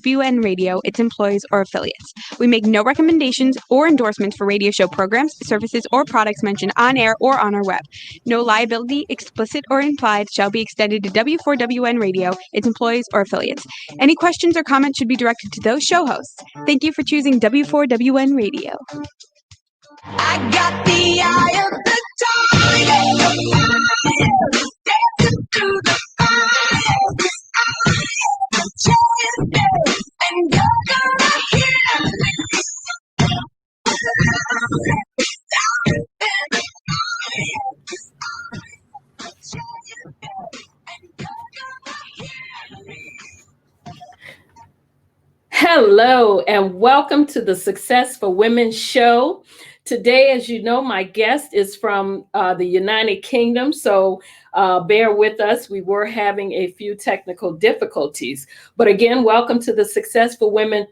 WN Radio, its employees, or affiliates. We make no recommendations or endorsements for radio show programs, services, or products mentioned on air or on our web. No liability, explicit or implied, shall be extended to W4WN Radio, its employees, or affiliates. Any questions or comments should be directed to those show hosts. Thank you for choosing W4WN Radio. I got the eye of the tiger, dancing through the fire. I'm champion, and you're gonna hear me. Hello, and welcome to the Success for Women show. Today, as you know, my guest is from the United Kingdom, so bear with us. We were having a few technical difficulties. But again, welcome to the Success for Women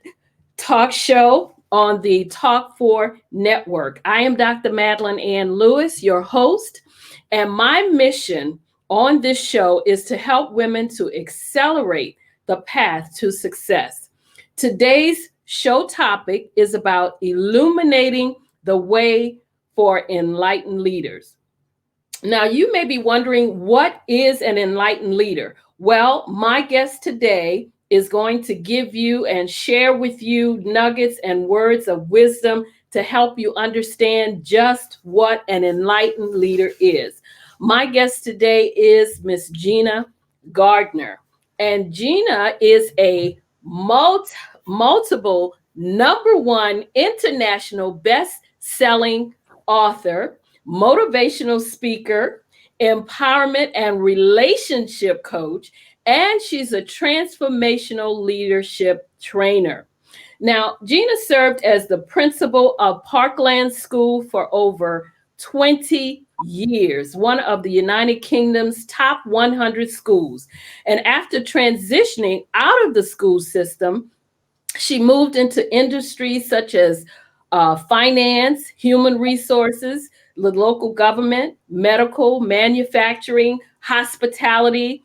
talk show on the Talk 4 network. I am Dr. Madeline Ann Lewis, your host, and my mission on this show is to help women to accelerate the path to success. Today's show topic is about illuminating the way for enlightened leaders. Now, you may be wondering, what is an enlightened leader? Well, my guest today is going to give you and share with you nuggets and words of wisdom to help you understand just what an enlightened leader is. My guest today is Miss Gina Gardner, and Gina is a multiple #1 international best-selling author, motivational speaker, empowerment and relationship coach, and she's a transformational leadership trainer. Now, Gina served as the principal of Parkland School for over 20 years, one of the United Kingdom's top 100 schools. And after transitioning out of the school system, she moved into industries such as finance, human resources, the local government, medical, manufacturing, hospitality.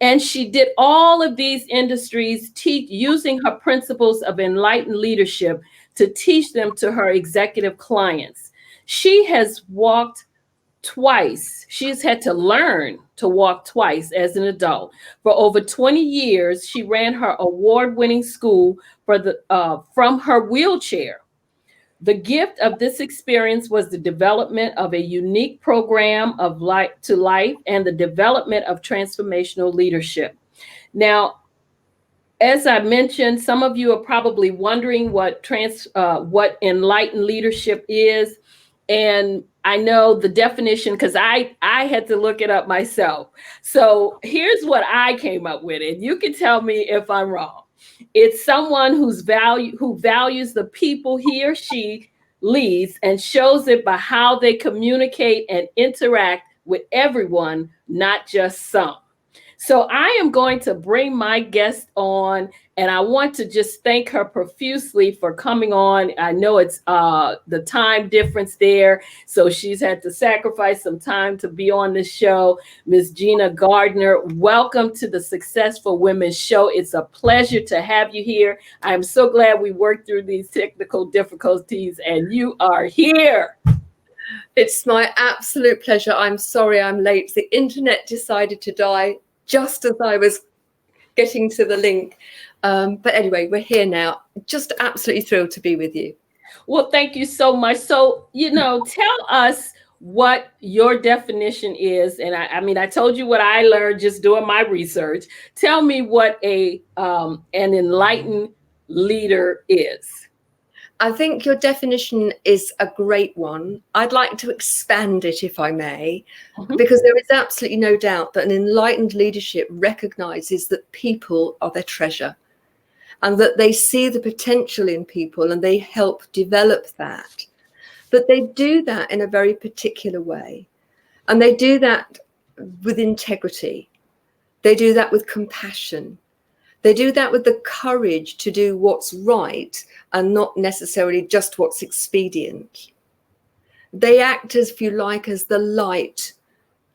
And she did all of these industries using her principles of enlightened leadership to teach them to her executive clients. She has walked twice. She's had to learn to walk twice as an adult. For over 20 years, she ran her award-winning school from her wheelchair. The gift of this experience was the development of a unique program of Life to Life and the development of transformational leadership. Now, as I mentioned, some of you are probably wondering what enlightened leadership is. And I know the definition because I had to look it up myself. So here's what I came up with, and you can tell me if I'm wrong. It's someone who values the people he or she leads and shows it by how they communicate and interact with everyone, not just some. So I am going to bring my guest on, and I want to just thank her profusely for coming on. I know it's the time difference there, so she's had to sacrifice some time to be on this show. Miss Gina Gardner, welcome to the Successful Women show. It's a pleasure to have you here. I'm so glad we worked through these technical difficulties, and you are here. It's my absolute pleasure. I'm sorry I'm late. The internet decided to die just as I was getting to the link. But anyway, we're here now. Just absolutely thrilled to be with you. Well, thank you so much. So, tell us what your definition is. And I told you what I learned just doing my research. Tell me what an enlightened leader is. I think your definition is a great one. I'd like to expand it, if I may, because there is absolutely no doubt that an enlightened leadership recognizes that people are their treasure and that they see the potential in people and they help develop that. But they do that in a very particular way. And they do that with integrity. They do that with compassion. They do that with the courage to do what's right and not necessarily just what's expedient. They act, as if you like, as the light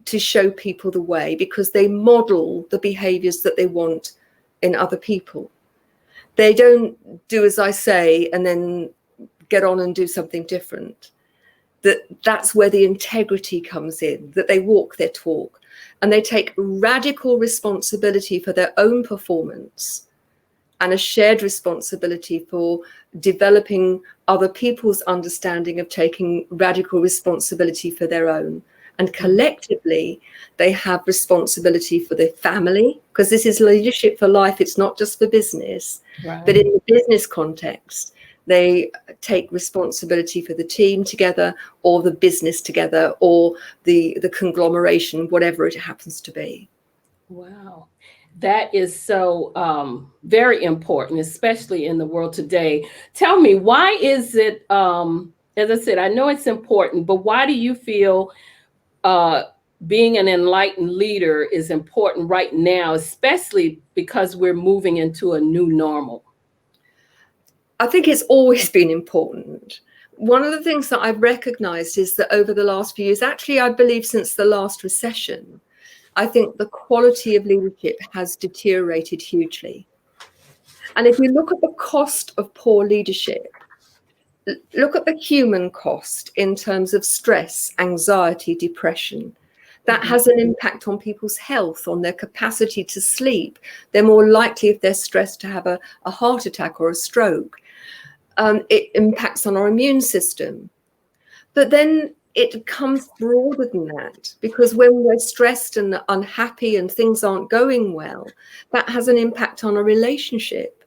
to show people the way because they model the behaviors that they want in other people. They don't do as I say and then get on and do something different. That's where the integrity comes in, that they walk their talk and they take radical responsibility for their own performance and a shared responsibility for developing other people's understanding of taking radical responsibility for their own. And collectively, they have responsibility for their family, because this is leadership for life. It's not just for business, Right. but in the business context, they take responsibility for the team together, or the business together, or the conglomeration, whatever it happens to be. Wow. That is so very important, especially in the world today. Tell me, why is it, as I said, I know it's important, but why do you feel being an enlightened leader is important right now, especially because we're moving into a new normal? I think it's always been important. One of the things that I've recognized is that over the last few years, actually, I believe since the last recession, I think the quality of leadership has deteriorated hugely. And if you look at the cost of poor leadership, look at the human cost in terms of stress, anxiety, depression. That has an impact on people's health, on their capacity to sleep. They're more likely, if they're stressed, to have a heart attack or a stroke. It impacts on our immune system. But then it comes broader than that, because when we're stressed and unhappy and things aren't going well, that has an impact on our relationship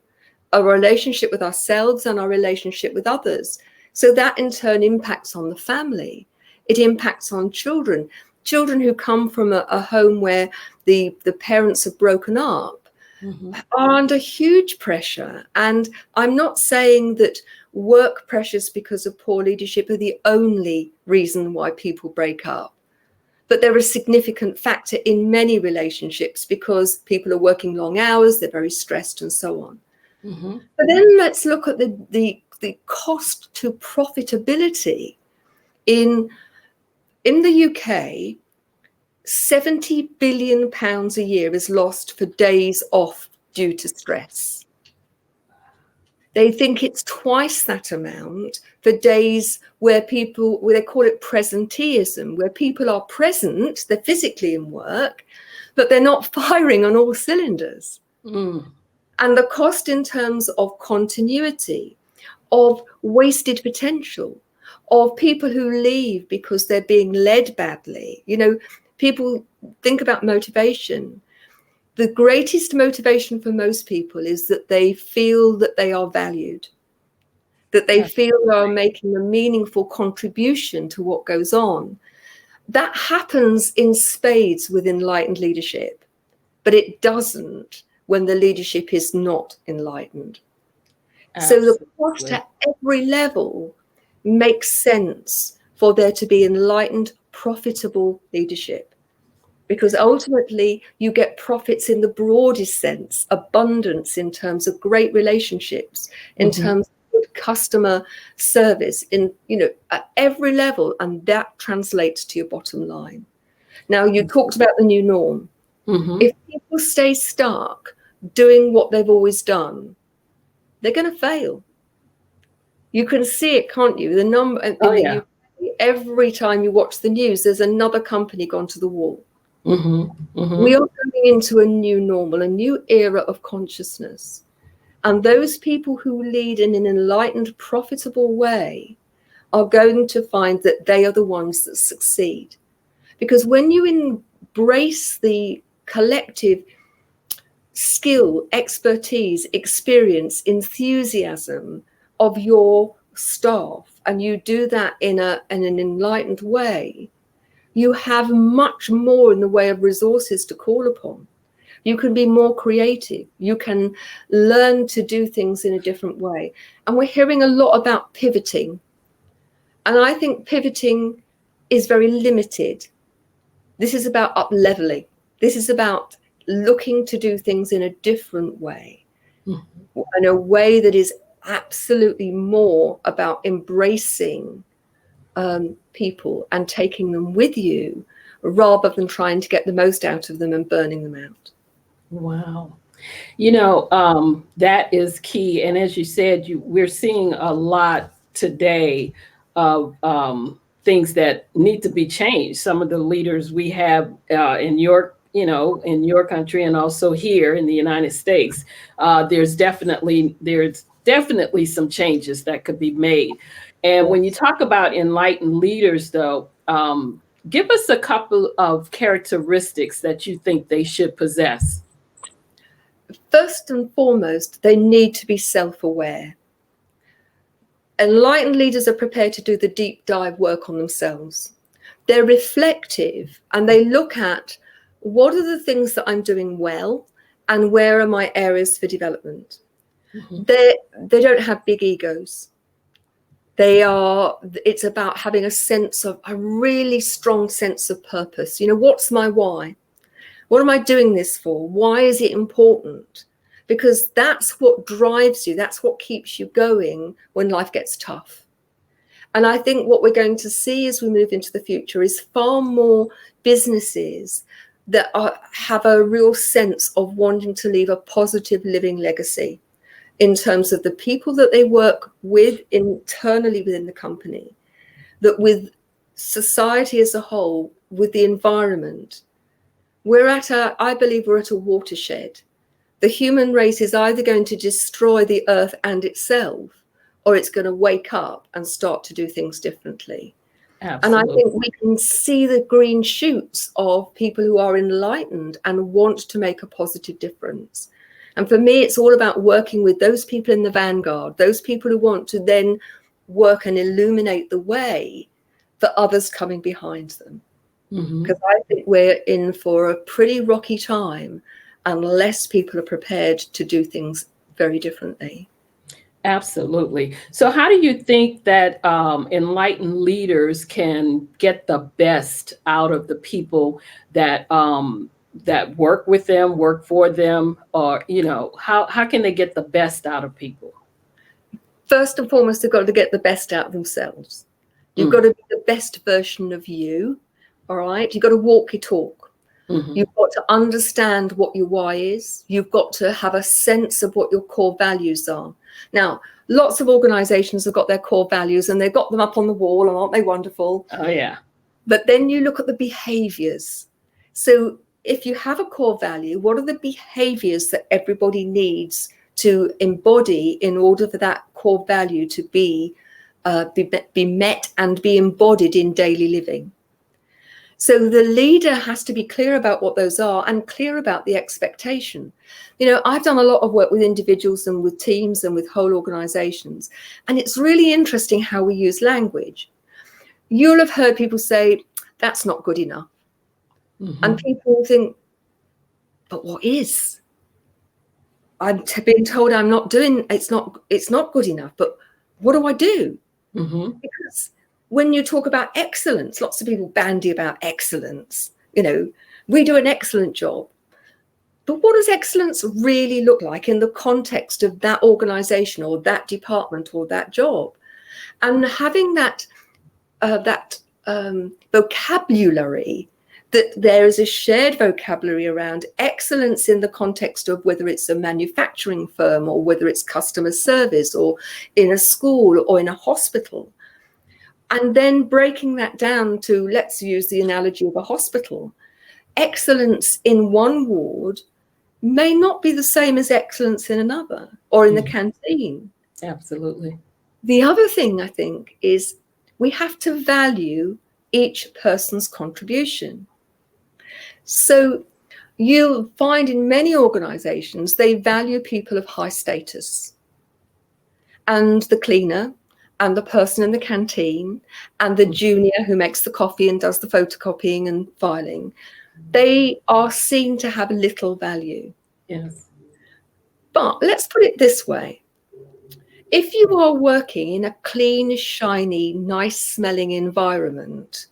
with ourselves and our relationship with others. So that in turn impacts on the family. It impacts on children who come from a home where the parents have broken up. Are under huge pressure. And I'm not saying that work pressures because of poor leadership are the only reason why people break up, but they're a significant factor in many relationships, because people are working long hours, they're very stressed and so on. But then let's look at the cost to profitability. In the UK, £70 billion a year is lost for days off due to stress. They think it's twice that amount for days where they call it presenteeism, where people are present, they're physically in work, but they're not firing on all cylinders. And the cost in terms of continuity, of wasted potential, of people who leave because they're being led badly. You know, people think about motivation. The greatest motivation for most people is that they feel that they are valued, that they feel they are making a meaningful contribution to what goes on. That happens in spades with enlightened leadership, but it doesn't when the leadership is not enlightened. Absolutely. So the cost at every level makes sense for there to be enlightened, profitable leadership. Because ultimately you get profits in the broadest sense, abundance in terms of great relationships, in terms of good customer service, at every level, and that translates to your bottom line. Now, you talked about the new norm. If people stay stuck doing what they've always done, they're going to fail. You can see it, can't you? The number every time you watch the news, there's another company gone to the wall. We are going into a new normal, a new era of consciousness. And those people who lead in an enlightened, profitable way are going to find that they are the ones that succeed. Because when you embrace the collective skill, expertise, experience, enthusiasm of your staff, and you do that in an enlightened way, you have much more in the way of resources to call upon. You can be more creative. You can learn to do things in a different way. And we're hearing a lot about pivoting. And I think pivoting is very limited. This is about up-leveling. This is about looking to do things in a different way, in a way that is absolutely more about embracing people and taking them with you, rather than trying to get the most out of them and burning them out. Wow. That is key. And as you said, we're seeing a lot today of things that need to be changed. Some of the leaders we have in your country and also here in the United States, there's definitely some changes that could be made. And when you talk about enlightened leaders, though, give us a couple of characteristics that you think they should possess. First and foremost, they need to be self-aware. Enlightened leaders are prepared to do the deep dive work on themselves. They're reflective and they look at what are the things that I'm doing well and where are my areas for development. Mm-hmm. They don't have big egos. It's about having a really strong sense of purpose. What's my why? What am I doing this for? Why is it important? Because that's what drives you. That's what keeps you going when life gets tough. And I think what we're going to see as we move into the future is far more businesses that have a real sense of wanting to leave a positive living legacy in terms of the people that they work with internally within the company, that with society as a whole, with the environment. I believe we're at a watershed. The human race is either going to destroy the earth and itself, or it's going to wake up and start to do things differently. Absolutely. And I think we can see the green shoots of people who are enlightened and want to make a positive difference. And for me, it's all about working with those people in the vanguard, those people who want to then work and illuminate the way for others coming behind them. Because I think we're in for a pretty rocky time unless people are prepared to do things very differently. Absolutely. So how do you think that enlightened leaders can get the best out of the people that work with them, work for them, or, how can they get the best out of people? First and foremost, they've got to get the best out of themselves. You've got to be the best version of you. All right. You've got to walk your talk. You've got to understand what your why is. You've got to have a sense of what your core values are. Now, lots of organizations have got their core values and they've got them up on the wall, and aren't they wonderful? Oh, yeah. But then you look at the behaviors. So if you have a core value, what are the behaviors that everybody needs to embody in order for that core value to be met and be embodied in daily living? So the leader has to be clear about what those are and clear about the expectation. I've done a lot of work with individuals and with teams and with whole organizations. And it's really interesting how we use language. You'll have heard people say, that's not good enough. And people think, but what is? I'm being told it's not good enough, but what do I do? Because when you talk about excellence, lots of people bandy about excellence. We do an excellent job. But what does excellence really look like in the context of that organization or that department or that job? And having that vocabulary, that there is a shared vocabulary around excellence in the context of whether it's a manufacturing firm or whether it's customer service or in a school or in a hospital. And then breaking that down to, let's use the analogy of a hospital. Excellence in one ward may not be the same as excellence in another or in the canteen. Absolutely. The other thing I think is we have to value each person's contribution. So you'll find in many organizations, they value people of high status. And the cleaner, and the person in the canteen, and the junior who makes the coffee and does the photocopying and filing, they are seen to have little value. Yes. But let's put it this way. If you are working in a clean, shiny, nice smelling environment,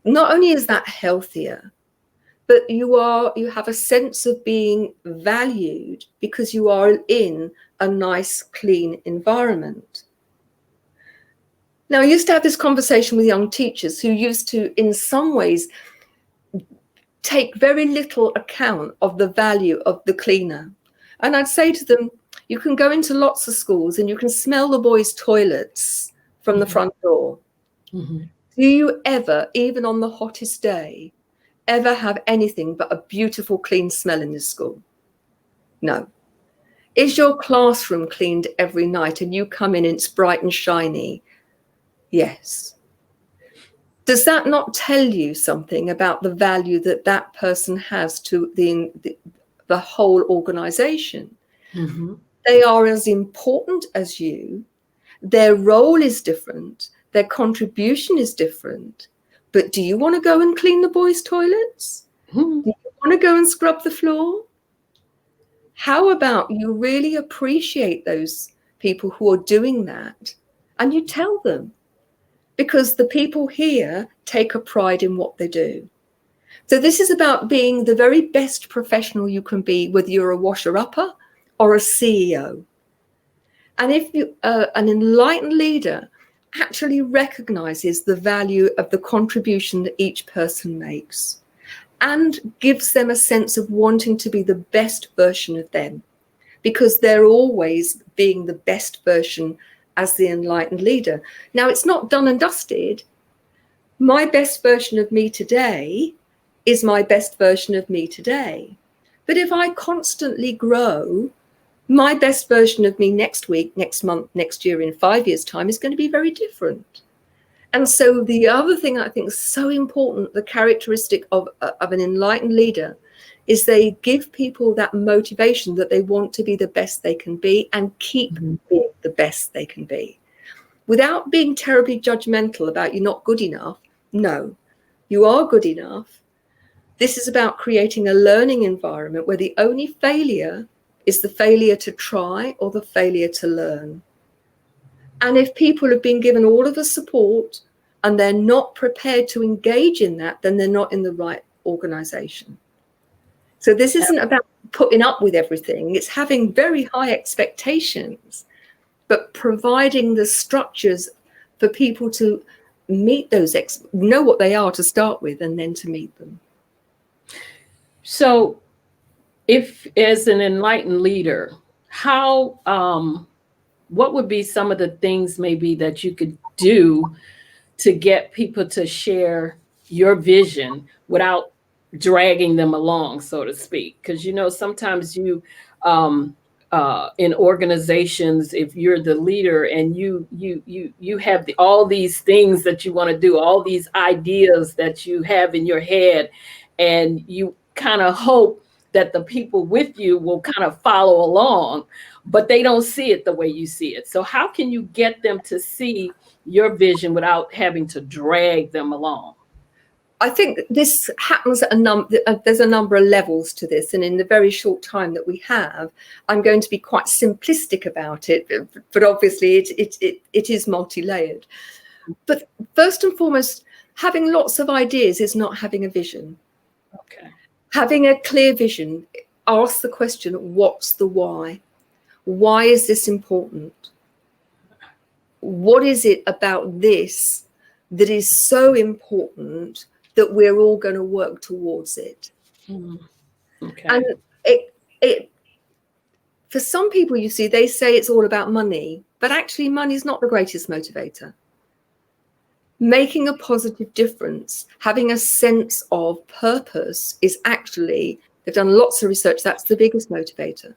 not only is that healthier, but you have a sense of being valued because you are in a nice, clean environment. Now, I used to have this conversation with young teachers who used to, in some ways, take very little account of the value of the cleaner. And I'd say to them, you can go into lots of schools and you can smell the boys' toilets from the front door. Mm-hmm. Do you ever, even on the hottest day, ever have anything but a beautiful, clean smell in this school? No. Is your classroom cleaned every night and you come in and it's bright and shiny? Yes. Does that not tell you something about the value that that person has to the whole organization? Mm-hmm. They are as important as you. Their role is different. Their contribution is different. But do you want to go and clean the boys' toilets? Mm-hmm. Do you want to go and scrub the floor? How about you really appreciate those people who are doing that and you tell them? Because the people here take a pride in what they do. So this is about being the very best professional you can be, whether you're a washer-upper or a CEO. And if you, an enlightened leader actually recognizes the value of the contribution that each person makes and gives them a sense of wanting to be the best version of them, because they're always being the best version as the enlightened leader. Now, it's not done and dusted. My best version of me today is my best version of me today. But if I constantly grow, my best version of me next week, next month, next year, in 5 years' time is going to be very different. And so the other thing I think is so important, the characteristic of an enlightened leader, is they give people that motivation that they want to be the best they can be and keep being the best they can be, without being terribly judgmental about you're not good enough. No, you are good enough. This is about creating a learning environment where the only failure is the failure to try or the failure to learn. And if people have been given all of the support and they're not prepared to engage in that, then they're not in the right organization. So this isn't about putting up with everything. It's having very high expectations, but providing the structures for people to meet those, know what they are to start with, and then to meet them. So if, as an enlightened leader, how, what would be some of the things maybe that you could do to get people to share your vision without dragging them along, so to speak? Because, you know, sometimes you, in organizations, if you're the leader and you have all these things that you want to do, all these ideas that you have in your head, and you kind of hope that the people with you will kind of follow along, but they don't see it the way you see it. So how can you get them to see your vision without having to drag them along? I think this happens at there's a number of levels to this, and in the very short time that we have, I'm going to be quite simplistic about it, but obviously it is multi-layered. But first and foremost, having lots of ideas is not having a vision. Okay. Having a clear vision, ask the question, what's the why? Why is this important? What is it about this that is so important that we're all going to work towards it? Okay. And it for some people, you see, they say it's all about money, but actually money is not the greatest motivator. Making a positive difference, having a sense of purpose is actually, they've done lots of research, that's the biggest motivator.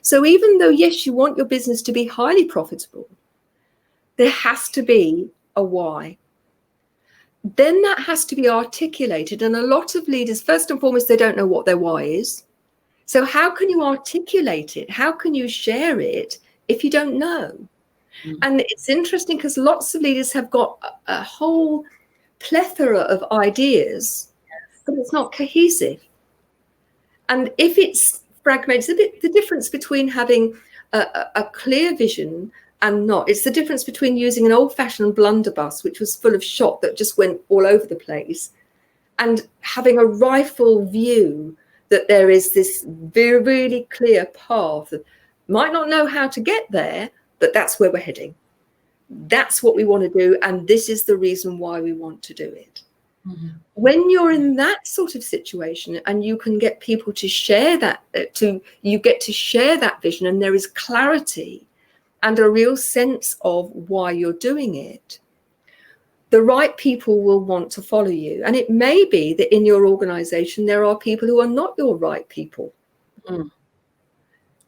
So even though, yes, you want your business to be highly profitable, there has to be a why. Then that has to be articulated. And a lot of leaders, first and foremost, they don't know what their why is. So how can you articulate it? How can you share it if you don't know? And it's interesting because lots of leaders have got a whole plethora of ideas, but it's not cohesive. And if it's fragmented, it's the difference between having a clear vision and not. It's the difference between using an old-fashioned blunderbuss, which was full of shot that just went all over the place, and having a rifle view that there is this very, really clear path that might not know how to get there, but that's where we're heading. That's what we want to do, and this is the reason why we want to do it. When you're in that sort of situation and you can get people to share that, you get to share that vision, and there is clarity and a real sense of why you're doing it, the right people will want to follow you. And it may be that in your organization, there are people who are not your right people.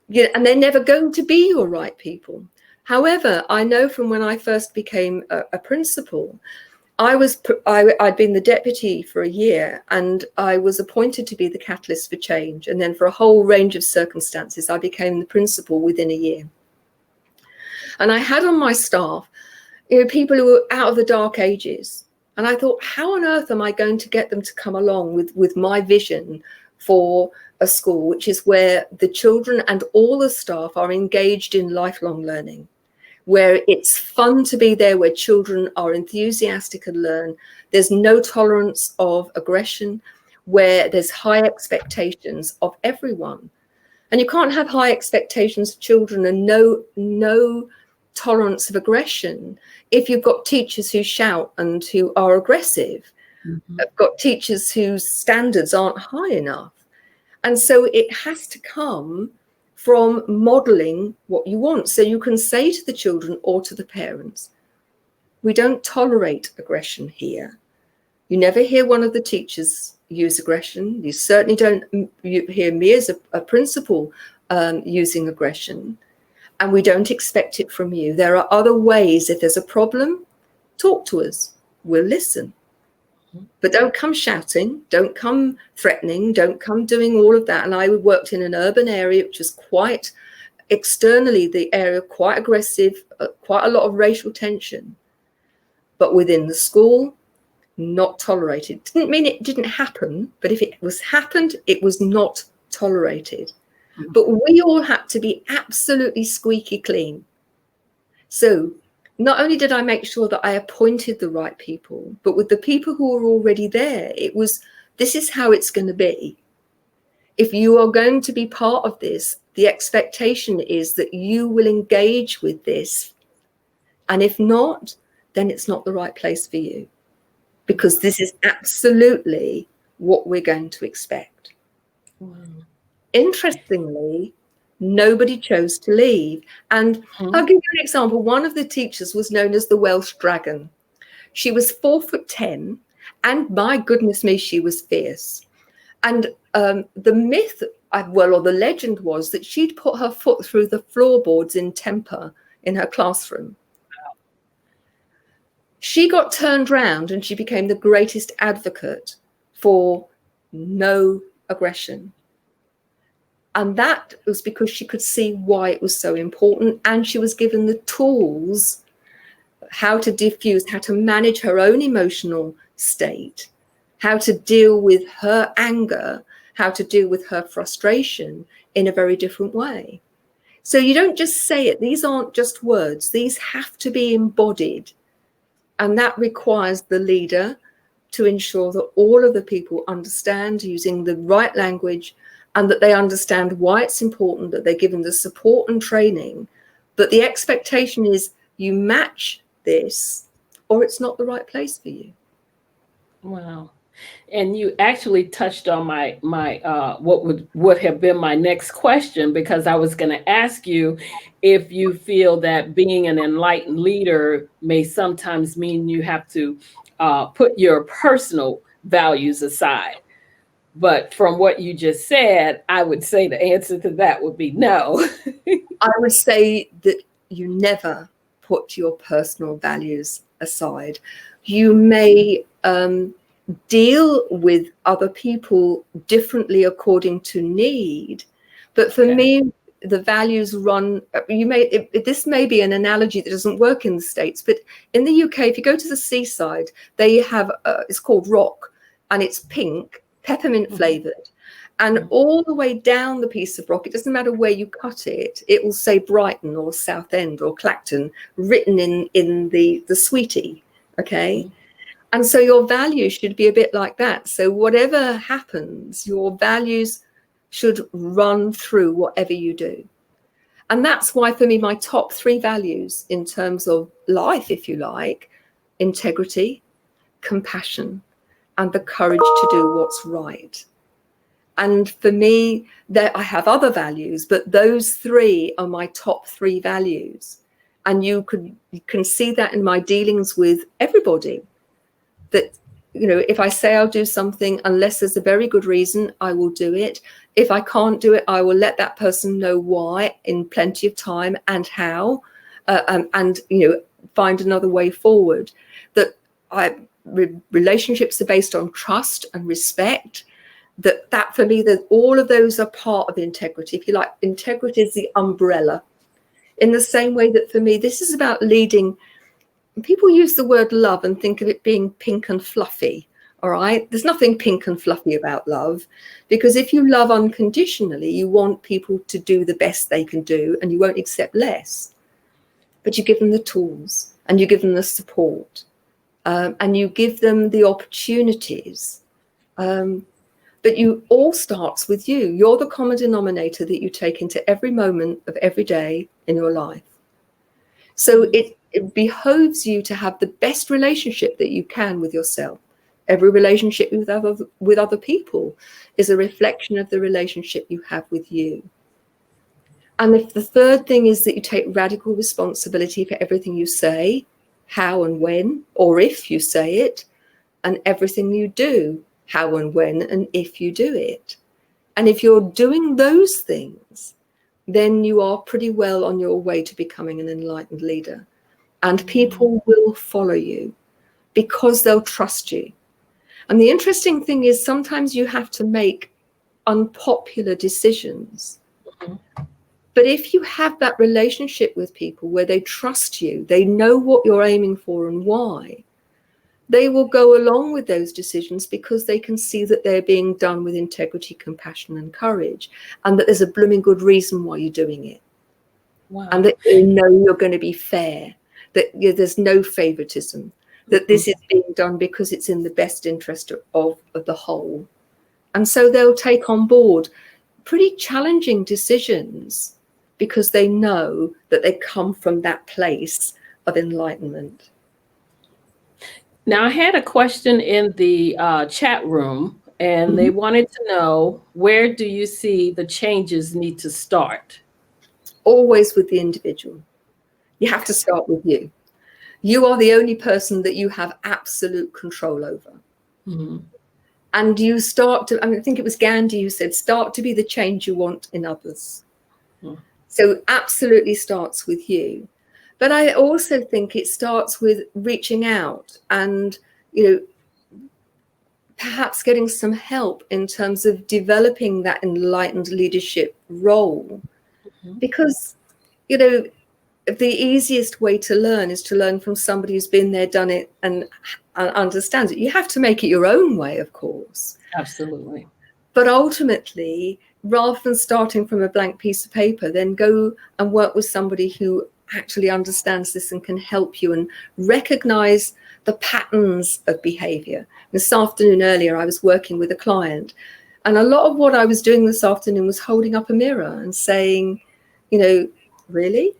Yeah, and they're never going to be your right people. However, I know from when I first became a principal, I'd been the deputy for a year, and I was appointed to be the catalyst for change. And then for a whole range of circumstances, I became the principal within a year. And I had on my staff, people who were out of the dark ages. And I thought, how on earth am I going to get them to come along with my vision for a school, which is where the children and all the staff are engaged in lifelong learning, where it's fun to be there, where children are enthusiastic and learn. There's no tolerance of aggression, where there's high expectations of everyone. And you can't have high expectations of children and no tolerance of aggression if you've got teachers who shout and who are aggressive. I've got teachers whose standards aren't high enough. And so it has to come from modeling what you want. So you can say to the children or to the parents, we don't tolerate aggression here. You never hear one of the teachers use aggression. You certainly don't hear me as a principal using aggression. And we don't expect it from you. There are other ways. If there's a problem, talk to us. We'll listen. But don't come shouting, don't come threatening, don't come doing all of that. And I worked in an urban area, which was quite externally, the area quite aggressive, quite a lot of racial tension. But within the school, not tolerated. Didn't mean it didn't happen, but if it was happened, it was not tolerated. But we all had to be absolutely squeaky clean. So not only did I make sure that I appointed the right people, but with the people who were already there, it was, this is how it's going to be. If you are going to be part of this, the expectation is that you will engage with this. And if not, then it's not the right place for you, because this is absolutely what we're going to expect. Wow. Interestingly, nobody chose to leave. And I'll give you an example. One of the teachers was known as the Welsh Dragon. She was 4'10", and my goodness me, she was fierce. And the myth, or the legend was that she'd put her foot through the floorboards in temper in her classroom. She got turned round and she became the greatest advocate for no aggression. And that was because she could see why it was so important. And she was given the tools, how to diffuse, how to manage her own emotional state, how to deal with her anger, how to deal with her frustration in a very different way. So you don't just say it. These aren't just words. These have to be embodied. And that requires the leader to ensure that all of the people understand using the right language, and that they understand why it's important, that they're given the support and training. But the expectation is you match this or it's not the right place for you. Wow. And you actually touched on my what would have been my next question, because I was going to ask you if you feel that being an enlightened leader may sometimes mean you have to put your personal values aside. But from what you just said, I would say the answer to that would be no. I would say that you never put your personal values aside. You may deal with other people differently according to need. But for me, the values run, this may be an analogy that doesn't work in the States, but in the UK, if you go to the seaside, they have, it's called rock, and it's pink, peppermint flavored, and all the way down the piece of rock, it doesn't matter where you cut it, it will say Brighton or Southend or Clacton written in the sweetie. Okay. And so your values should be a bit like that. So whatever happens, your values should run through whatever you do. And that's why for me, my top 3 values in terms of life, if you like, integrity, compassion, and the courage to do what's right. And for me, I have other values, but those three are my top three values. And you can see that in my dealings with everybody, that, you know, if I say I'll do something, unless there's a very good reason, I will do it. If I can't do it, I will let that person know why in plenty of time and how, and, you know, find another way forward. That relationships are based on trust and respect. That for me, that all of those are part of integrity. If you like, integrity is the umbrella. In the same way that for me, this is about leading. People use the word love and think of it being pink and fluffy. All right. There's nothing pink and fluffy about love, because if you love unconditionally, you want people to do the best they can do and you won't accept less. But you give them the tools and you give them the support, and you give them the opportunities. But you all starts with you. You're the common denominator that you take into every moment of every day in your life. So it behoves you to have the best relationship that you can with yourself. Every relationship with other people is a reflection of the relationship you have with you. And if the third thing is that you take radical responsibility for everything you say, how and when, or if you say it, and everything you do, how and when, and if you do it. And if you're doing those things, then you are pretty well on your way to becoming an enlightened leader. And people will follow you because they'll trust you. And the interesting thing is sometimes you have to make unpopular decisions. But if you have that relationship with people where they trust you, they know what you're aiming for and why, they will go along with those decisions because they can see that they're being done with integrity, compassion, and courage, and that there's a blooming good reason why you're doing it. Wow. And that you know you're going to be fair, that there's no favoritism, that this is being done because it's in the best interest of the whole. And so they'll take on board pretty challenging decisions because they know that they come from that place of enlightenment. Now, I had a question in the chat room, and they wanted to know, where do you see the changes need to start? Always with the individual. You have to start with you. You are the only person that you have absolute control over. Mm-hmm. And you start to, I think it was Gandhi who said, start to be the change you want in others. Mm-hmm. So absolutely starts with you. But I also think it starts with reaching out and, you know, perhaps getting some help in terms of developing that enlightened leadership role. Mm-hmm. Because, you know, the easiest way to learn is to learn from somebody who's been there, done it, and understands it. You have to make it your own way, of course. Absolutely. But ultimately, rather than starting from a blank piece of paper, then go and work with somebody who actually understands this and can help you and recognize the patterns of behavior. This afternoon earlier, I was working with a client, and a lot of what I was doing this afternoon was holding up a mirror and saying, you know, really?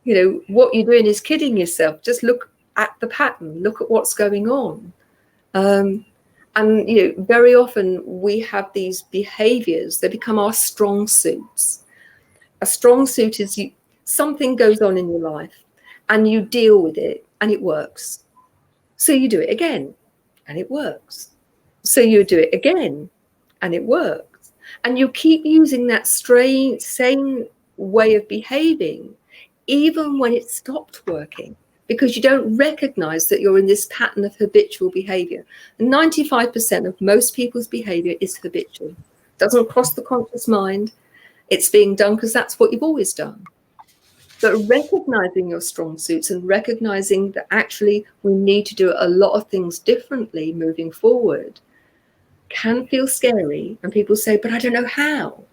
You know, what you're doing is kidding yourself. Just look at the pattern, look at what's going on. And, you know, very often we have these behaviors, they become our strong suits. A strong suit is something goes on in your life and you deal with it and it works. So you do it again and it works. So you do it again and it works. And you keep using that same way of behaving even when it stopped working, because you don't recognize that you're in this pattern of habitual behavior. And 95% of most people's behavior is habitual. Doesn't cross the conscious mind. It's being done because that's what you've always done. But recognizing your strong suits and recognizing that actually we need to do a lot of things differently moving forward can feel scary. And people say, but I don't know how.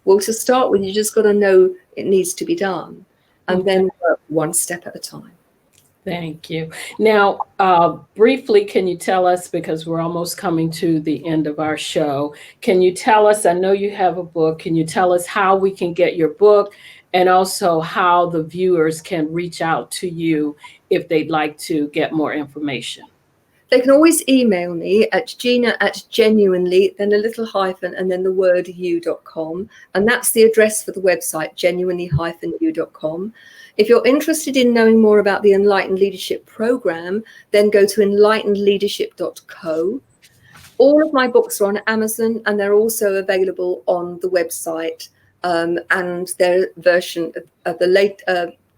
Well, to start with, you just got to know it needs to be done. And then work one step at a time. Thank you. Now, briefly, can you tell us, because we're almost coming to the end of our show, can you tell us, I know you have a book, can you tell us how we can get your book and also how the viewers can reach out to you if they'd like to get more information? They can always email me at gina@genuinely, then a little hyphen, and then the word you.com. And that's the address for the website, genuinely-you.com. If you're interested in knowing more about the Enlightened Leadership Program, then go to enlightenedleadership.co. All of my books are on Amazon, and they're also available on the website. And their version of the late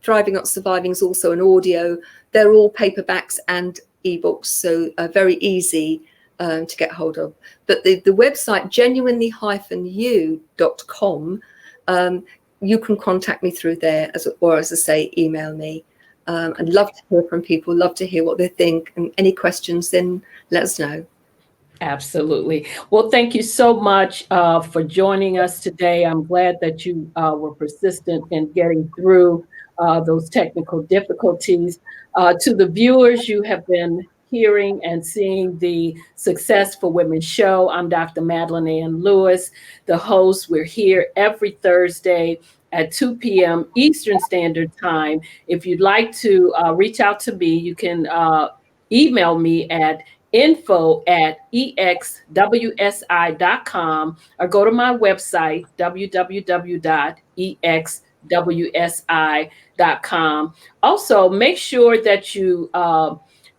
Thriving Not Surviving is also an audio. They're all paperbacks and ebooks, so very easy to get hold of. But the website, genuinely-you.com, you can contact me through there, or as I say, email me. I'd love to hear from people, love to hear what they think, and any questions, then let us know. Absolutely. Well, thank you so much for joining us today. I'm glad that you were persistent in getting through those technical difficulties. To the viewers, you have been hearing and seeing the Success for Women show. I'm Dr. Madeline Ann Lewis, the host. We're here every Thursday at 2 p.m. Eastern Standard Time. If you'd like to reach out to me, you can email me at info@exwsi.com or go to my website, www.exwsi.com. Also, make sure that you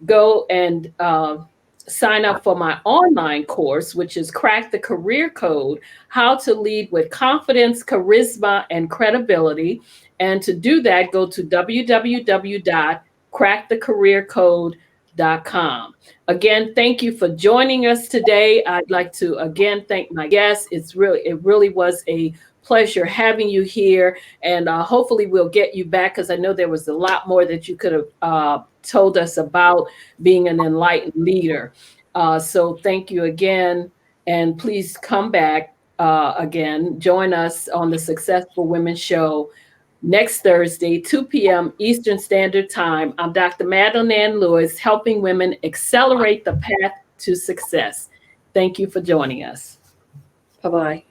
go and sign up for my online course, which is Crack the Career Code, How to Lead with Confidence, Charisma, and Credibility. And to do that, go to www.crackthecareercode.com. Again, thank you for joining us today. I'd like to again thank my guests. It really was a pleasure having you here, and hopefully we'll get you back, because I know there was a lot more that you could have told us about being an enlightened leader. So thank you again, and please come back again. Join us on the Successful Women Show next Thursday, 2 p.m. Eastern Standard Time. I'm Dr. Madeline Ann Lewis, helping women accelerate the path to success. Thank you for joining us. Bye-bye.